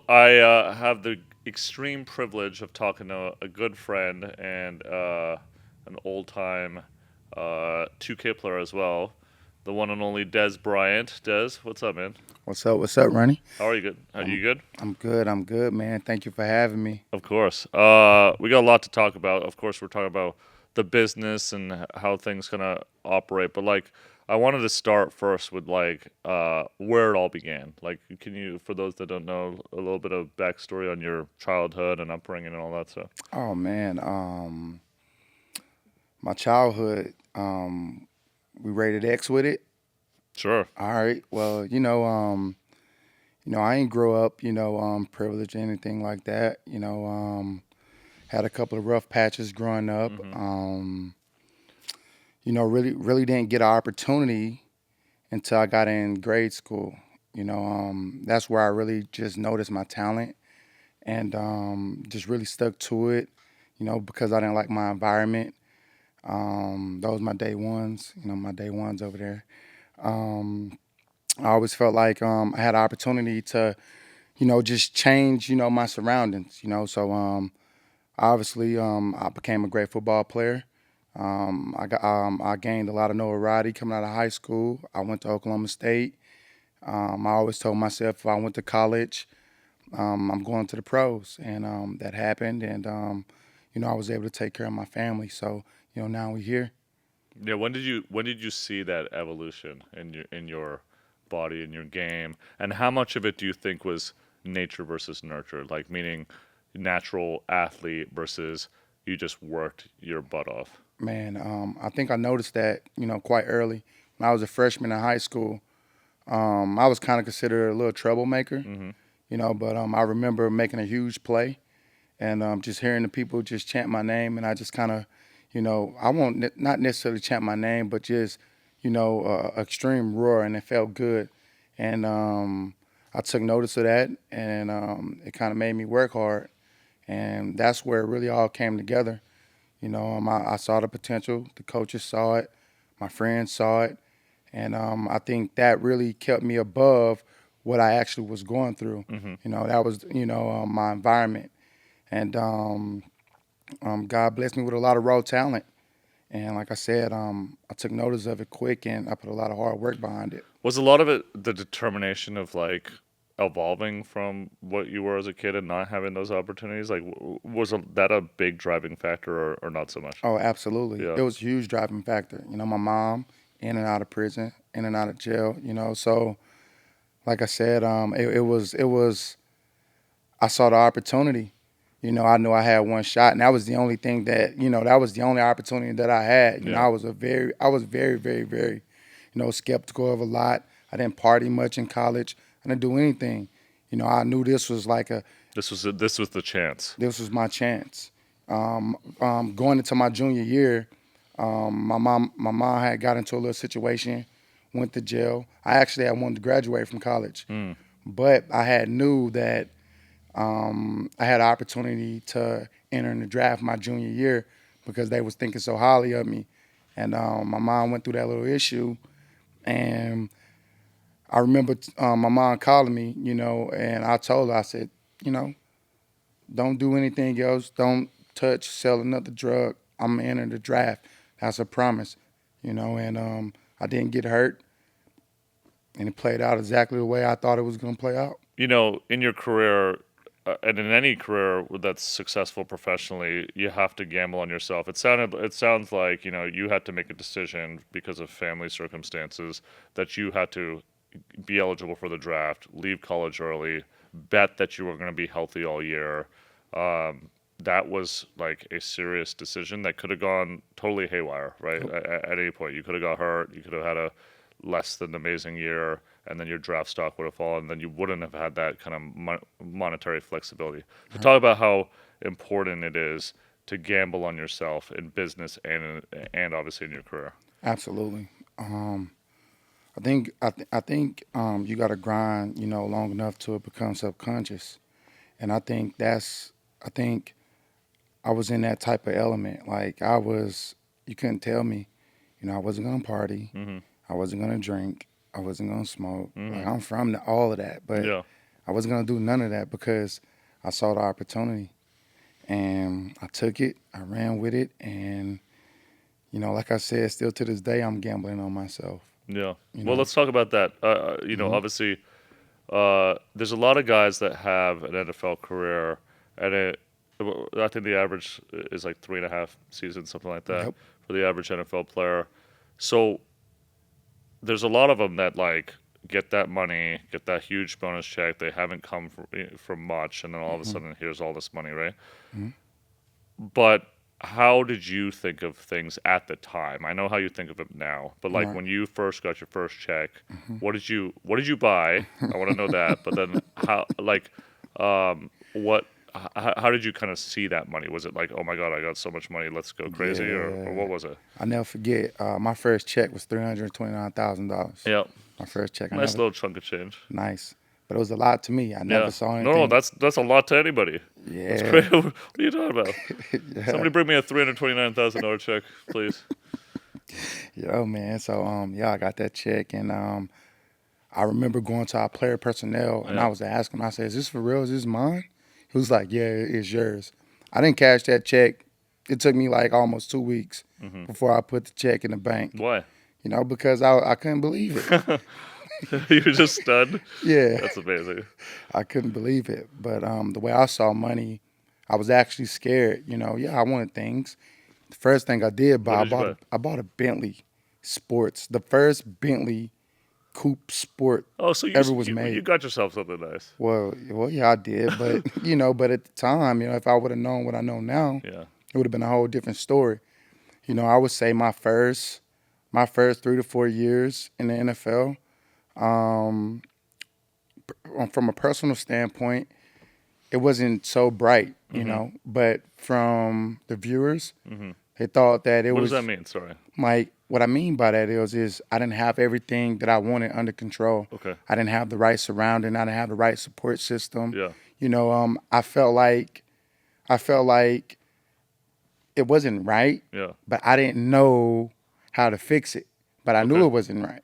I have the extreme privilege of talking to a good friend and an old time 2K player as well, the one and only Dez Bryant. Dez, what's up, man? What's up? What's up, Ronnie? How are you? Good? Are I'm you good? I'm good. I'm good, man. Thank you for having me. Of course. We got a lot to talk about. Of course, we're talking about the business and how things gonna operate. But like, I wanted to start first with like where it all began. Like, can you, for those that don't know, a little bit of backstory on your childhood and upbringing and all that stuff? Oh man, my childhood, we rated X with it. Sure. All right. Well, I ain't grow up, privileged or anything like that. Had a couple of rough patches growing up. Mm-hmm. Really didn't get an opportunity until I got in grade school. That's where I really just noticed my talent and just really stuck to it. Because I didn't like my environment. Those my day ones. My day ones over there. Um, I always felt like I had an opportunity to, just change, my surroundings. So obviously I became a great football player. I gained a lot of notoriety coming out of high school. I went to Oklahoma State. I always told myself if I went to college, I'm going to the pros, and that happened. And I was able to take care of my family. So now we're here. Yeah. When did you see that evolution in your body in your game, and how much of it do you think was nature versus nurture? Like meaning natural athlete versus you just worked your butt off. Man, I think I noticed that quite early. When I was a freshman in high school, I was kind of considered a little troublemaker. Mm-hmm. But I remember making a huge play and just hearing the people just chant my name, and I just kind of, I won't not necessarily chant my name, but just, extreme roar, and it felt good, and I took notice of that, and it kind of made me work hard, and that's where it really all came together. I saw the potential, the coaches saw it, my friends saw it, and I think that really kept me above what I actually was going through. Mm-hmm. That was my environment, and God blessed me with a lot of raw talent. And like I said, I took notice of it quick, and I put a lot of hard work behind it. Was a lot of it the determination of like evolving from what you were as a kid and not having those opportunities? Like, that a big driving factor, or not so much? Oh, absolutely, Yeah. it was a huge driving factor. My mom in and out of prison, in and out of jail. So like I said, it was. I saw the opportunity. I knew I had one shot, and that was the only thing that was the only opportunity that I had. Yeah. I was very, very, very, skeptical of a lot. I didn't party much in college. I didn't do anything. I knew this was like This was the chance. this was my chance. Going into my junior year, my mom had got into a little situation, went to jail. I actually had wanted to graduate from college, Mm. but I had knew that I had an opportunity to enter in the draft my junior year because they was thinking so highly of me. And my mom went through that little issue, and I remember my mom calling me, and I told her, I said, you know, don't do anything else, don't touch, sell another drug. I'm gonna enter the draft. That's a promise, and I didn't get hurt, and it played out exactly the way I thought it was gonna play out. In your career, and in any career that's successful professionally, you have to gamble on yourself. It sounds like you had to make a decision because of family circumstances that you had to be eligible for the draft, leave college early, bet that you were going to be healthy all year. That was like a serious decision that could have gone totally haywire, right? Yep. At any point, you could have got hurt, you could have had a less than amazing year, and then your draft stock would have fallen, and then you wouldn't have had that kind of monetary flexibility. So Right. talk about how important it is to gamble on yourself in business and obviously in your career. Absolutely. I think you got to grind, long enough to become subconscious, and I think I was in that type of element. Like I was, you couldn't tell me, I wasn't gonna party, Mm-hmm. I wasn't gonna drink, I wasn't gonna smoke. Like Mm-hmm. I'm from all of that, but Yeah. I wasn't gonna do none of that because I saw the opportunity and I took it. I ran with it, and like I said, still to this day, I'm gambling on myself. Yeah. You Well, know. let's talk about that. Hmm. Obviously, there's a lot of guys that have an NFL career, and I think the average is like 3.5 seasons, something like that, Yep. for the average NFL player. So there's a lot of them that like get that money, get that huge bonus check. They haven't come from much, and then all of a Hmm. sudden, here's all this money, right? Hmm. But how did you think of things at the time? I know how you think of it now, but like Right. when you first got your first check, Hmm. what did you buy? I want to know that. But then what how did you kind of see that money? Was it like, oh my god, I got so much money, let's go crazy, or Yeah. what was it? I never forget. My first check was $329,000. Yeah, My first check. I nice never little chunk of change. nice, but it was a lot to me. I never Yeah, saw no, anything. that's a lot to anybody. That's Yeah. crazy. What are you talking about? Yeah. Somebody bring me a $329,000 check, please. Yo, man. So yeah, I got that check, and I remember going to our player personnel, and Yeah. I was asking him. I said, "Is this for real? Is this mine?" He was like, "Yeah, it's yours." I didn't cash that check. It took me like almost 2 weeks Hmm. before I put the check in the bank. Why? Because I couldn't believe it. You were just stunned. Yeah, That's amazing. I couldn't believe it. But the way I saw money, I was actually scared. Yeah, I wanted things. The first thing I did What buy, did you buy? I bought a Bentley Sports, the first Bentley coupe sport Oh, so you ever was you made. got yourself something nice. Well, yeah, I did, but but at the time, if I would have known what I know now, Yeah. it would have been a whole different story. I would say my first 3 to 4 years in the NFL, um, from a personal standpoint, it wasn't so bright, Hmm. but from the viewers, Hmm. they thought that it What does that was mean? Sorry. like, what I mean by that is I didn't have everything that I wanted under control. Okay. I didn't have the right surrounding. I didn't have the right support system. Yeah. I felt like it wasn't right, Yeah. but I didn't know how to fix it. But I knew Okay. it wasn't right.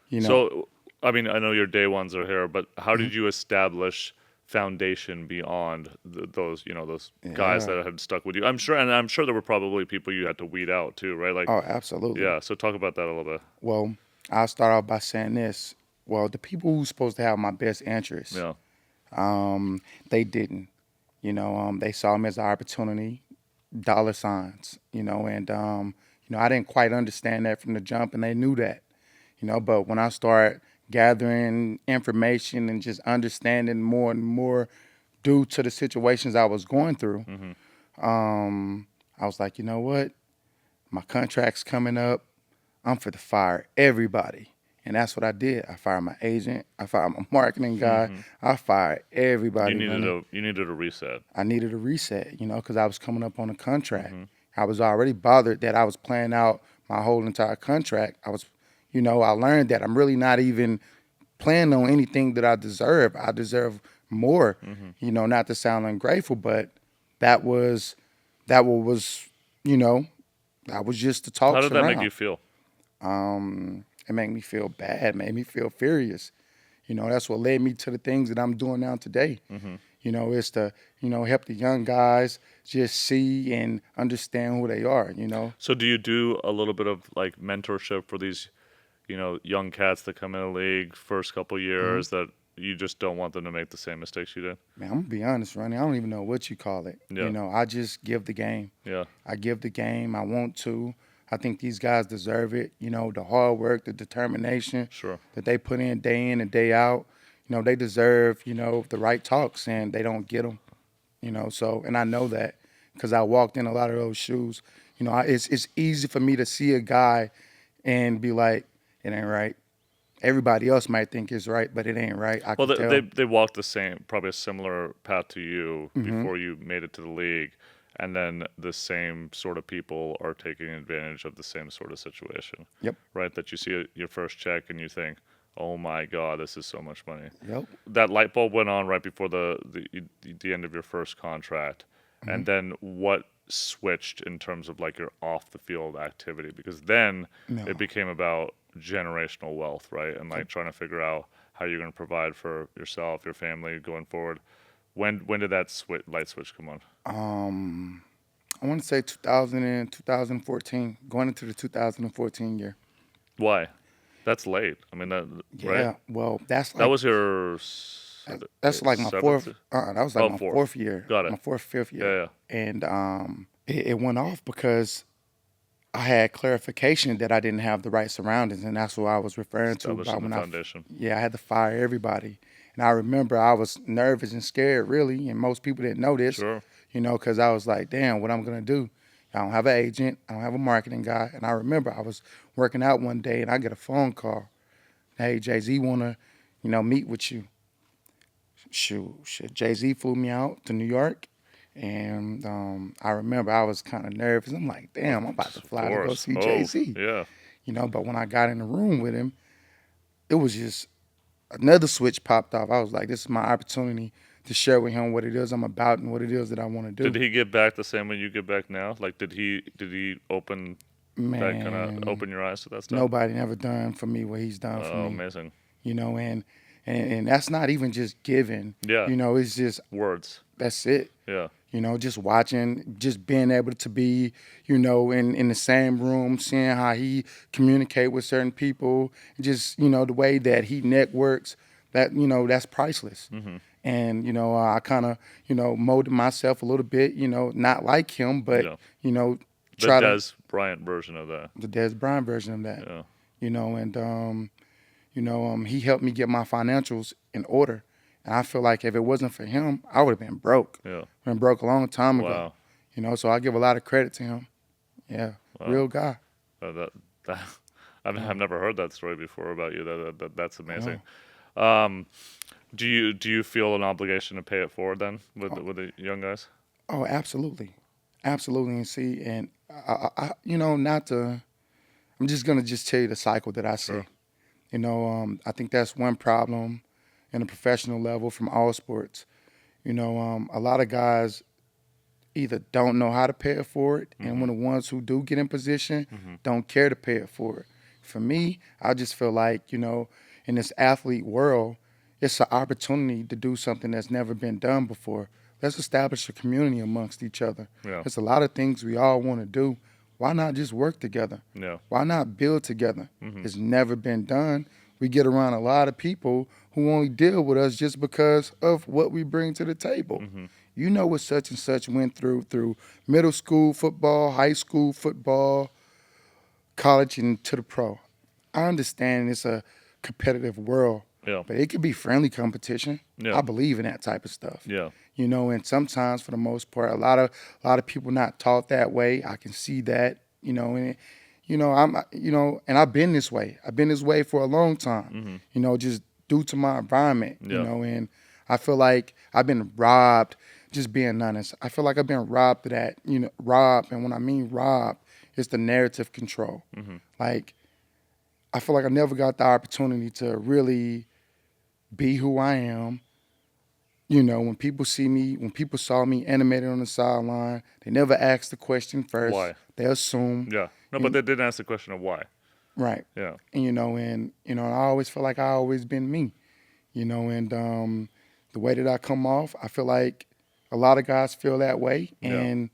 You know. So, I mean, I know your day ones are here, but how Mhm. did you establish foundation beyond those guys Yeah. that had stuck with you? I'm sure there were probably people you had to weed out too, right? Like, Oh, absolutely. yeah. So talk about that a little bit. Well, I'll start off by saying this. Well, the people who's supposed to have my best interests, Yeah. they didn't. They saw me as an opportunity, dollar signs. And I didn't quite understand that from the jump, and they knew that. But when I start gathering information and just understanding more and more due to the situations I was going through, Hmm. I was like, you know what? My contract's coming up. I'm for to fire everybody. And that's what I did. I fired my agent. I fired my marketing guy. Hmm. I fired You everybody, needed Lenny. a reset. I needed a reset, because I was coming up on a contract. Hmm. I was already bothered that I was playing out my whole entire contract. I learned that I'm really not even playing on anything that I deserve. I deserve more, Hmm. not to sound ungrateful, but that was, that was, you know, that was just the How talks did that make you around. feel? It made me feel bad, made me feel furious. That's what led me to the things that I'm doing now today. Hmm. It's to, help the young guys just see and understand who they are. So do you do a little bit of like mentorship for these, young cats that come in the league first couple Hmm. years that you just don't want them to make the same mistakes you did? Man, I'm gonna be honest, Ronnie. I don't even know what you call it. Yeah. I just give the game. Yeah. I give the game. I want to. I think these guys deserve it. The hard work, the determination Sure. that they put in and day out. They deserve, the right talks, and they don't get them. So, and I know that because I walked in a lot of those shoes. It's easy for me to see a guy and be like, it ain't right. Everybody else might think it's right, but it ain't right. I Well, could they tell. they walked the same, probably a similar path to you Hmm. before you made it to the league, and then the same sort of people are taking advantage of the same sort of situation, Yep. right? That you see your first check and you think, "Oh my God, this is so much money." Yep. That light bulb went on right before the end of your first contract, Hmm. and then what switched in terms of like your off the field activity? Because then No. it became about generational wealth, right? And like Yep. trying to figure out how you're going to provide for yourself, your family going forward. When did that light switch come on? Um, I want to say 2000 and 2014, going into the 2014 year. Why? That's late. I mean that right? Yeah, well, that's That like was your that's like my seventh. fourth. That was like Oh, my fourth. fourth year, Got my it. fourth, fifth year, Yeah, and it went off because I had clarification that I didn't have the right surroundings, and that's what I was referring to establishing about the when foundation. yeah, I had to fire everybody. And I remember I was nervous and scared, really, and most people didn't know this, Sure. because I was like, damn, what I'm gonna do? I don't have an agent, I don't have a marketing guy, and I remember I was working out one day and I get a phone call. Hey, Jay Z wanna, meet with you. Shoot, Jay Z flew me out to New York, and I remember I was kind of nervous. I'm like, damn, I'm about to Of fly to go course. see Jay Move. Z. Yeah. But when I got in the room with him, it was just another switch popped off. I was like, this is my opportunity to share with him what it is I'm about and what it is that I want to Did do. he get back the same way you get back now? Like, did he open that kind of Man, open your eyes to that stuff? nobody never done for me what he's done for Oh, me. amazing. And that's not even just giving. Yeah. It's just Words. that's it. Yeah. Just watching, just being able to be, in the same room, seeing how he communicate with certain people, just, the way that he networks, that's priceless. Mm-hmm. And, I kind of, molded myself a little bit, not like him, but, Yeah. The try to, Dez Bryant version of that. the Dez Bryant version of that, Yeah. and, he helped me get my financials in order. And I feel like if it wasn't for him, I would have been broke. Yeah. Been broke a long time ago. Wow. So I give a lot of credit to him. Yeah, Wow. real guy. That I've Yeah, never heard that story before about you. That's I amazing. know. Um, do you feel an obligation to pay it forward then with Oh, with the young guys? oh, absolutely, absolutely. And see, and not to. I'm just gonna just tell you the cycle that I see. Sure. I think that's one problem in a professional level from all sports. A lot of guys either don't know how to pay it forward, and Mm-hmm. when the ones who do get in position Mm-hmm. don't care to pay it forward. For me, I just feel like, in this athlete world, it's an opportunity to do something that's never been done before. Let's establish a community amongst each other. Yeah. There's a lot of things we all want to do. Why not just work together? Yeah. Why not build together? Mm-hmm. It's never been done. We get around a lot of people who only deal with us just because of what we bring to the table. Mm-hmm. You know what such and such went through middle school football, high school football, college, and to the pro. I understand it's a competitive world, Yeah. but it could be friendly competition. Yeah. I believe in that type of stuff. Yeah. And sometimes for the most part, a lot of people not taught that way. I can see that, and and I've been this way. I've been this way for a long time. Mm-hmm. Just due to my environment, Yeah. and I feel like I've been robbed. Just being honest, I feel like I've been robbed of that. Robbed, and when I mean robbed, it's the narrative control. Mm-hmm. Like I feel like I never got the opportunity to really be who I am. When people see me, when people saw me animated on the sideline, they never asked the question first. Why? They assume, Yeah. No, but and, they didn't ask the question of why. right? Yeah. And and I always feel like I always been me. And the way that I come off, I feel like a lot of guys feel that way, Yeah. and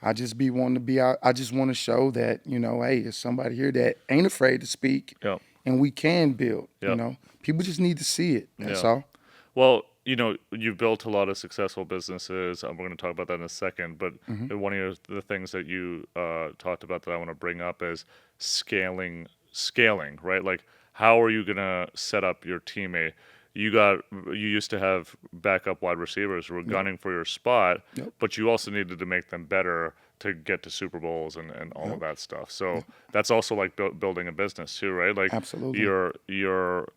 I just be wanting to be out. I just want to show that hey, there's somebody here that ain't afraid to speak, Yeah. and we can build. Yeah. People just need to see it. That's Yeah. all. Well, you've built a lot of successful businesses. We're going to talk about that in a second. But Hmm. one of the things that you talked about that I want to bring up is scaling. Scaling, right? Like, how are you going to set up your teammate? You used to have backup wide receivers who were Yep. gunning for your spot, Yep. but you also needed to make them better to get to Super Bowls and all of Yep. that stuff. So Yep. that's also like building a business too, right? Like Absolutely. you're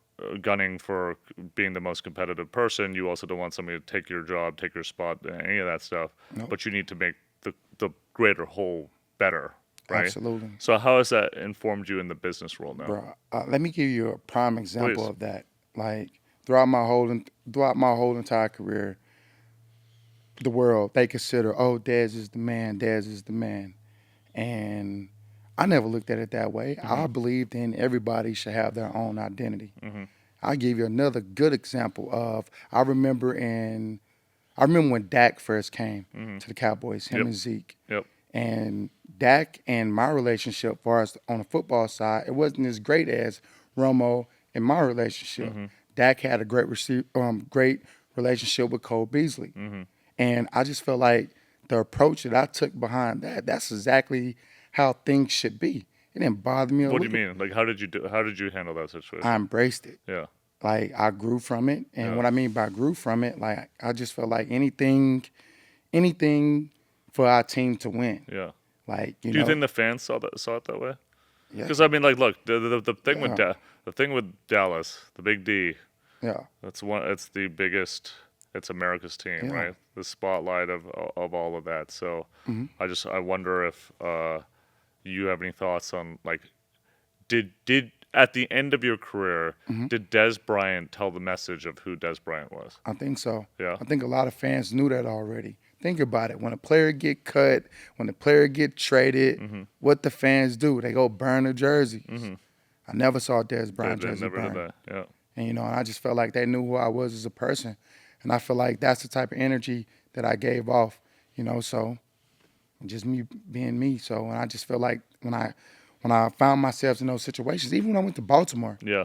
gunning for being the most competitive person. You also don't want somebody to take your job, take your spot, any of that stuff. Nope. But you need to make the greater whole better, right? Absolutely. So how has that informed you in the business role now? Bro, let me give you a prime example Please. of that. Like throughout my whole entire career, the world they consider, oh, Dez is the man. Dez is the man, and I never looked at it that way. Mm-hmm. I believed in everybody should have their own identity. Mm-hmm. I'll give you another good example of I remember when Dak first came Hmm. to the Cowboys, him Yep. and Zeke. Yep. And Dak and my relationship, far as on the football side, it wasn't as great as Romo and my relationship. Hmm. Dak had a great relationship with Cole Beasley, Hmm. and I just felt like the approach that I took behind that's exactly how things should be. It didn't bother me a What do you little. mean? Like, how did you do? How did you handle that I situation? embraced it. Yeah. Like I grew from it, and Yeah. what I mean by grew from it, like I just felt like anything for our team to win. Yeah. Like Do you think the fans saw it that way? yeah, Because I mean, like, look, the thing with yeah, the thing with Dallas, the Big D, yeah, that's one. It's the biggest. It's America's team, yeah. right? The spotlight of all of that. So, Hmm. I wonder if you have any thoughts on like, did at the end of your career, Hmm. did Dez Bryant tell the message of who Dez Bryant was? I think so. Yeah. I think a lot of fans knew that already. Think about it. When a player get cut, when the player get traded, Mm-hmm. what the fans do? They go burn the jerseys. Mm-hmm. I never saw Dez Bryant They jersey never did burned. that. Yeah. And and I just felt like they knew who I was as a person. And I feel like that's the type of energy that I gave off, so just me being me. So and I just feel like when I found myself in those situations, even when I went to Baltimore, Yeah.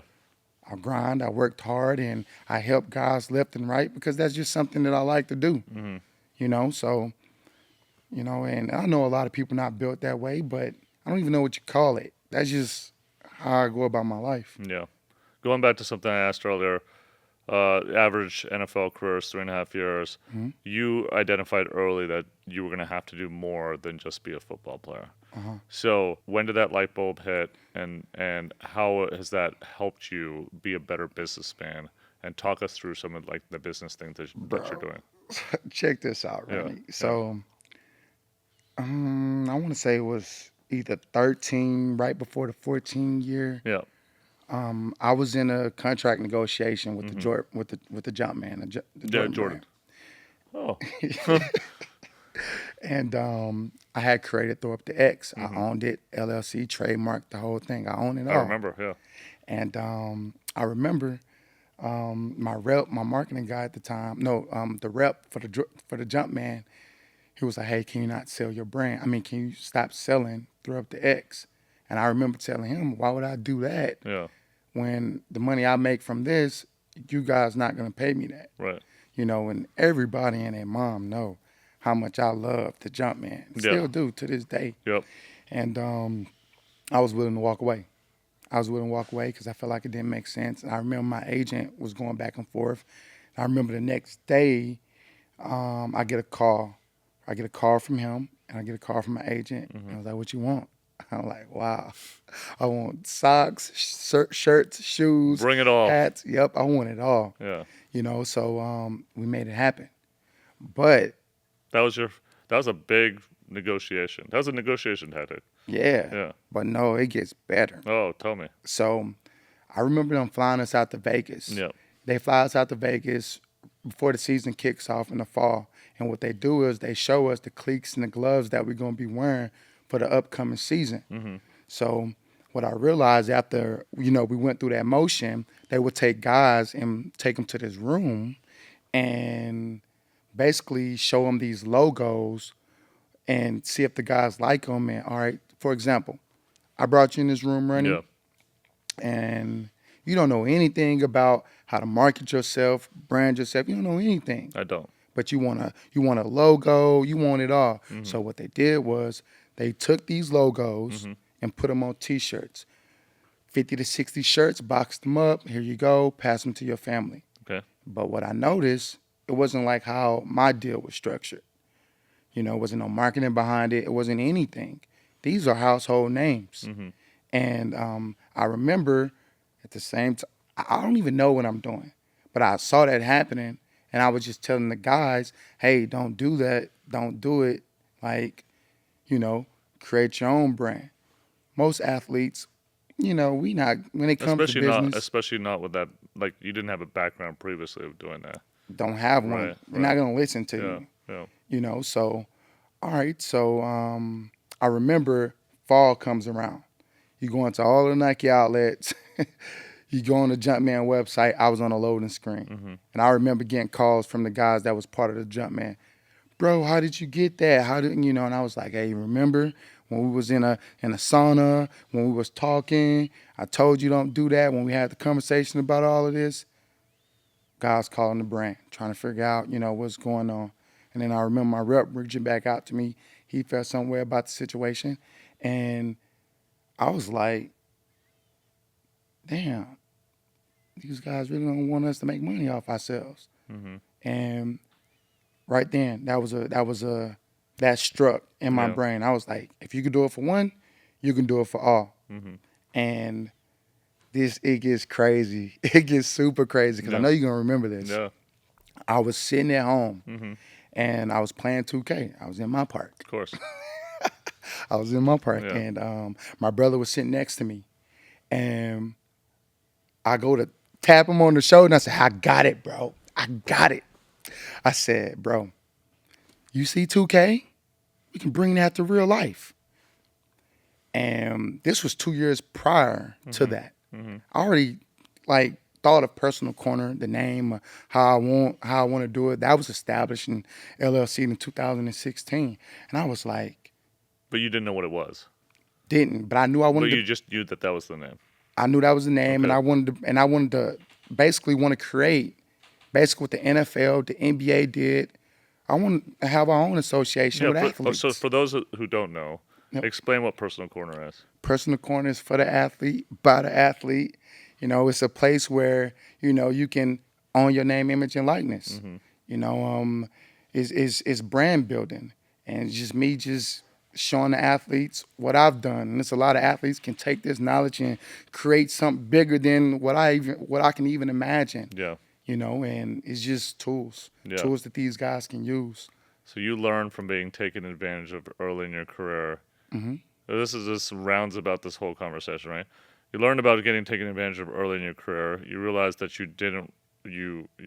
I grind, I worked hard, and I helped guys left and right because that's just something that I like to do. Mm-hmm. So and I know a lot of people not built that way, but I don't even know what you call it. That's just how I go about my life. Yeah. Going back to something I asked earlier, average NFL career is 3.5 years. Hmm. You identified early that you were going to have to do more than just be a football player. Uh-huh. So when did that light bulb hit, and how has that helped you be a better businessman? And talk us through some of like the business things that you're Bro, doing. check this out, Yeah, Ronnie. yeah, So I want to say it was either 13, right before the 14 year. yeah. I was in a contract negotiation with the Hmm. with the jump man, the Yeah, Jordan Jordan. brand, Oh. and I had created Throw Up the X. I Hmm. owned it, LLC, trademarked the whole thing. I own it I all. remember. Yeah. And I remember my marketing guy at the time, no, the rep for the jump man, he was like, "Hey, can you not sell your brand? I mean, can you stop selling Throw Up the X?" And I remember telling him, "Why would I do that Yeah. when the money I make from this, you guys not gonna pay me that?" Right. And everybody and their mom know how much I love the jump man, Yeah. still do to this day. Yep. And I was willing to walk away. I was willing to walk away because I felt like it didn't make sense. And I remember my agent was going back and forth. I remember the next day, I get a call. I get a call from him, and I get a call from my agent. And Hmm. I was like, "What you want?" I'm like, "Wow, I want socks, shirts, shoes, Bring it all. hats. Yep, I want it all." Yeah. So we made it happen. But That was your. That was a big negotiation. That was a negotiation tactic. yeah, Yeah. but no, it gets better. Oh, tell me. So I remember them flying us out to Vegas. Yeah. They fly us out to Vegas before the season kicks off in the fall. And what they do is they show us the cleats and the gloves that we're going to be wearing for the upcoming season. Hmm. So what I realized after, we went through that motion, they would take guys and take them to this room and basically show them these logos and see if the guys like them. And all right, for example, I brought you in this room, Yeah. Ronnie, and you don't know anything about how to market yourself, brand yourself. You don't know anything, I don't. but you want a logo, you want it all. Hmm. So what they did was they took these logos Hmm. and put them on T-shirts, 50 to 60 shirts, boxed them up. Here you go, pass them to your family. Okay. But what I noticed, it wasn't like how my deal was structured. It wasn't no marketing behind it. It wasn't anything. These are household names. Hmm. And I remember at the same time, I don't even know what I'm doing, but I saw that happening, and I was just telling the guys, "Hey, don't do that. Don't do it. Like, you know, create your own brand." Most athletes, we not when it comes to business, Especially not with that. Like you didn't have a background previously of doing that. don't have one. Right. They're not Right. gonna listen to Yeah. you. Yeah. So all right. So I remember fall comes around. You go into all the Nike outlets. You go on the Jumpman website, I was on a loading screen. Mm-hmm. And I remember getting calls from the guys that was part of the Jumpman. Bro, how did you get that? How did you know? And I was like, hey, remember when we was in a sauna, when we was talking, I told you don't do that when we had the conversation about all of this. Guys calling the brand, trying to figure out, what's going on. And then I remember my rep reaching back out to me. He felt some way about the situation. And I was like, damn, these guys really don't want us to make money off ourselves. Mm-hmm. And right then, that struck in my Yeah. brain. I was like, if you can do it for one, you can do it for all. Mm-hmm. And it gets crazy. It gets super crazy because I Yeah. know you're gonna remember this. Yeah. I was sitting at home Mm-hmm. and I was playing 2K. I was in my park. Of course. I was in my park, Yeah. and my brother was sitting next to me, and I go to tap him on the shoulder, and I said, "I got it, bro. I got it." I said, "Bro, you see 2K? We can bring that to real life." And this was 2 years prior to Mm-hmm. that. Mm-hmm. I already like thought of Personal Corner, the name, how I want to do it. That was established in LLC in 2016, and I was like, But you didn't know what it was. didn't, but I knew I But wanted you to. just knew that that was the name. I knew that was the name, and Okay. I wanted to basically want to create basically what the NFL, the NBA did. I want to have our own association Yeah. with So athletes. for those who don't know, Yep. explain what personal corner is. Personal corner is for the athlete, by the athlete. It's a place where you can own your name, image, and likeness. Mm-hmm. You know, it's brand building, and it's just me just showing the athletes what I've done. And it's a lot of athletes can take this knowledge and create something bigger than what I can even imagine. Yeah. And it's just Yeah. tools that these guys can use. So you learn from being taken advantage of early in your career. Hmm. This rounds about this whole conversation, right? You learned about getting taken advantage of early in your career. You realized that you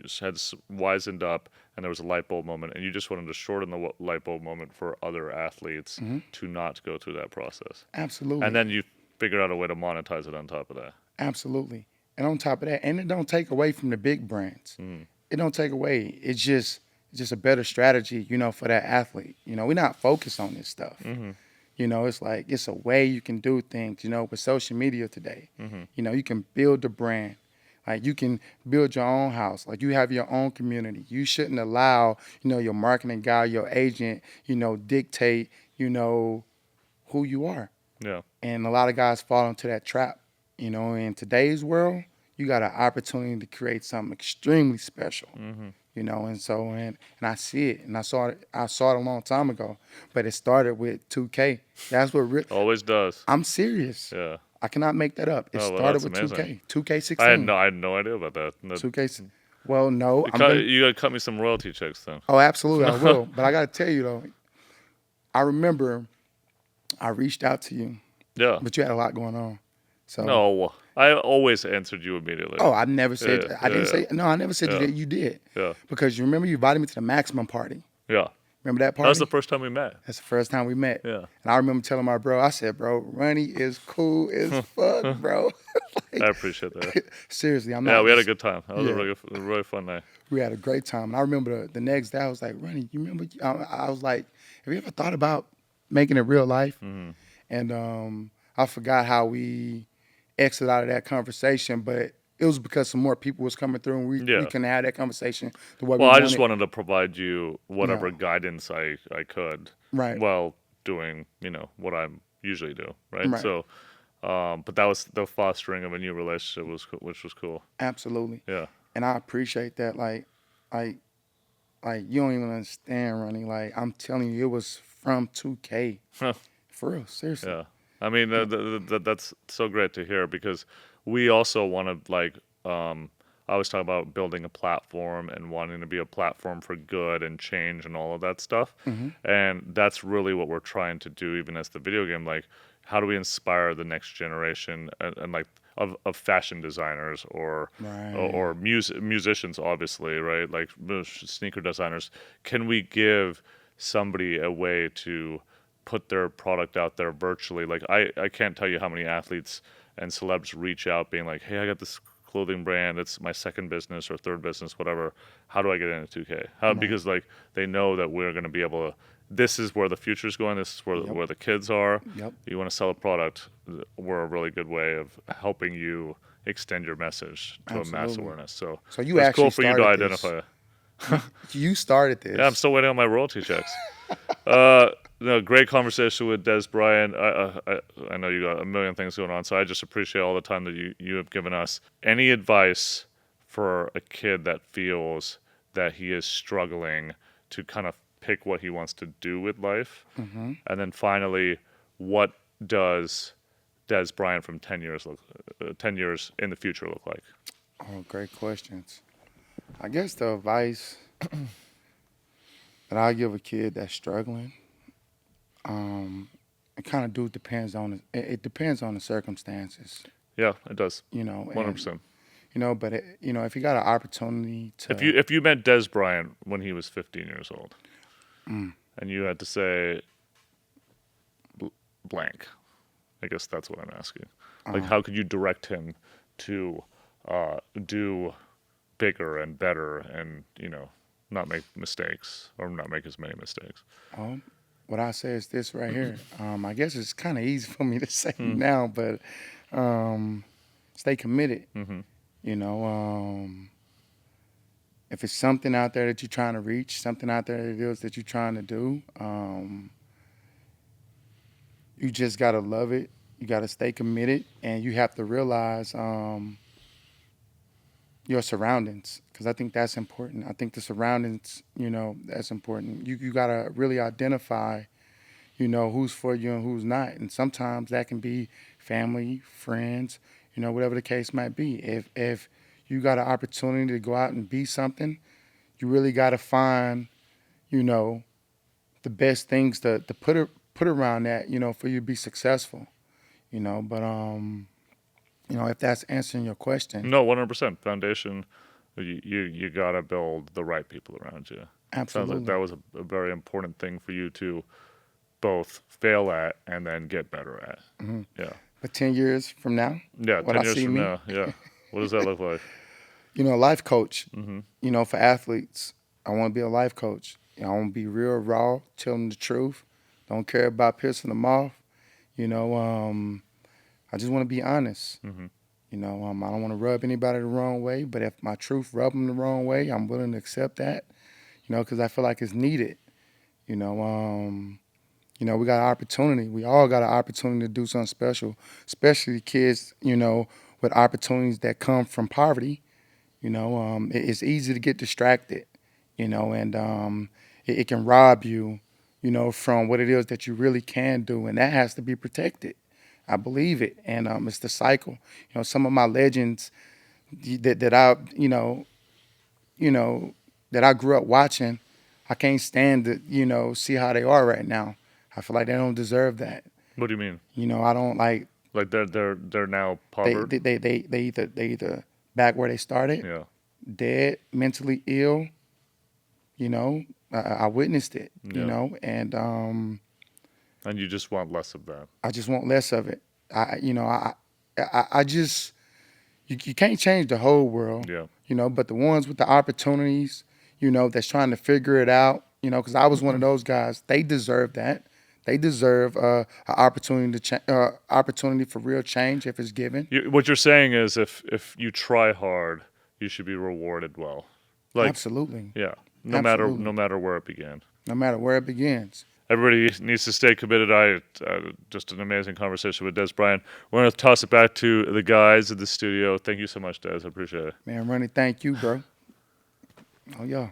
just had wizened up, and there was a light bulb moment, and you just wanted to shorten the light bulb moment for other athletes Hmm. to not go through that process. Absolutely. And then you figured out a way to monetize it on top of that. Absolutely. And on top of that, and it don't take away from the big brands. Mm-hmm. It don't take away. It's just a better strategy, for that athlete. We're not focused on this stuff. Mm-hmm. It's like it's a way you can do things, with social media today. Mm-hmm. You can build a brand. Like you can build your own house. Like you have your own community. You shouldn't allow, your marketing guy, your agent, dictate, who you are. Yeah. And a lot of guys fall into that trap. In today's world, you got an opportunity to create something extremely special. Mm-hmm. And I see it, and I saw it a long time ago, but it started with 2K. That's what Always does. I'm serious. Yeah. I cannot make that up. It Oh, well, started that's with amazing. 2K, 2K16, I had no idea about that. 2K. Well, no, You gotta cut me some royalty checks then. Oh, absolutely, I will. But I got to tell you though, I remember I reached out to you, Yeah. but you had a lot going on. So No, I always answered you immediately. Oh, I never said Yeah, I didn't yeah, say no. I never said yeah. you did Yeah. because you remember you invited me to the maximum party. Yeah. Remember that That was party? the first time we met. That's the first time we met. Yeah. And I remember telling my bro, I said, bro, Ronnie is cool as fuck, bro. I appreciate that. Seriously, I'm not. Yeah, we had a good time. That was Yeah. a really fun night. We had a great time. And I remember the next day, I was like, Ronnie, you remember? I was like, have you ever thought about making it real life? Mm-hmm. And I forgot how we exited out of that conversation, but it was because some more people was coming through and we Yeah. couldn't have that conversation the way Well, we I just wanted. wanted to provide you whatever Yeah. guidance I could Right. while doing, what I usually do, right? Right. So, but that was the fostering of a new relationship which was cool. Absolutely. Yeah. And I appreciate that. Like you don't even understand, Ronnie. Like I'm telling you, it was from 2K. For real, seriously. Yeah, I mean that's so great to hear because we also want to I was talking about building a platform and wanting to be a platform for good and change and all of that stuff, Hmm. and that's really what we're trying to do even as the video game. Like, how do we inspire the next generation and like of fashion designers or Right. musicians, obviously, right? Like sneaker designers. Can we give somebody a way to put their product out there virtually? Like I can't tell you how many athletes and celebs reach out being like, hey, I got this clothing brand. It's my second business or third business, whatever. How do I get into 2K? How Right. because like they know that we're going to be able to. This is where the future's going. This is Yep. where the kids are. Yep. You want to sell a product. We're a really good way of helping you extend your message to a mass Absolutely. awareness. So So you it's cool actually for you to started this. identify. You started Yeah, I'm this. still waiting on my royalty checks. Uh, no, great conversation with Dez Bryant. I know you got a million things going on, so I just appreciate all the time that you have given us. Any advice for a kid that feels that he is struggling to kind of pick what he wants to do with life? Hmm. And then finally, what does Dez Bryant from 10 years in the future look like? Oh, great questions. I guess the advice that I give a kid that's struggling, um, it kind of depends on it depends on the circumstances, Yeah, it does. you know, and 100%. but if you got an opportunity to, If you met Dez Bryant when he was 15 years old, mm, and you had to say blank, I guess that's what I'm asking. Like, um, how could you direct him to do bigger and better, and not make mistakes or not make as many mistakes? um, what I say is this right here. I guess it's kind of easy for me to say Hmm. now, but um, stay committed. Mm-hmm. You know, if it's something out there that you're trying to reach, something out there that it is that you're trying to do, you just gotta love it. You gotta stay committed, and you have to realize your surroundings, because I think that's important. I think the surroundings, that's important. You gotta really identify, who's for you and who's not, and sometimes that can be family, friends, whatever the case might be. If you got an opportunity to go out and be something, you really gotta find, you know, the best things to put around that, for you to be successful. But if that's answering your question, No, 100% foundation. You gotta build the right people around you. Sounds like that absolutely. was a very important thing for you to both fail at and then get better at. Hmm. Yeah. But 10 years from now, Yeah, what 10 I years see from me, now, yeah. What does that look like? a life coach, Mm-hmm. for athletes. I want to be a life coach. I want to be real raw, tell them the truth. Don't care about pissing them off. You know, I just want to be honest. Mm-hmm. I don't want to rub anybody the wrong way, but if my truth rub them the wrong way, I'm willing to accept that. Because I feel like it's needed. You know, we got an opportunity. We all got an opportunity to do something special, especially kids, with opportunities that come from poverty. It's easy to get distracted, and it can rob you, from what it is that you really can do, and that has to be protected. I believe it, and it's the cycle. Some of my legends that I, you know, that I grew up watching, I can't stand to, see how they are right now. I feel like they don't deserve that. What do you mean? I don't like Like they're now they povered? they they they, they either back where they started, Yeah. dead, mentally ill. I witnessed it. Yeah. And And you just want less of that. I just want less of it. I just you can't change the whole world, Yeah. but the ones with the opportunities, that's trying to figure it out, because I was one of those guys. They deserve that. They deserve an opportunity opportunity for real change if it's given. What you're saying is if you try hard, you should be rewarded well. Like, Absolutely, yeah, no absolutely. matter where it began. No matter where it begins. Everybody needs to stay committed. Just an amazing conversation with Dez Bryant. We're going to toss it back to the guys in the studio. Thank you so much, Dez. I appreciate it. Man, Ronnie, thank you, bro. Oh, yeah.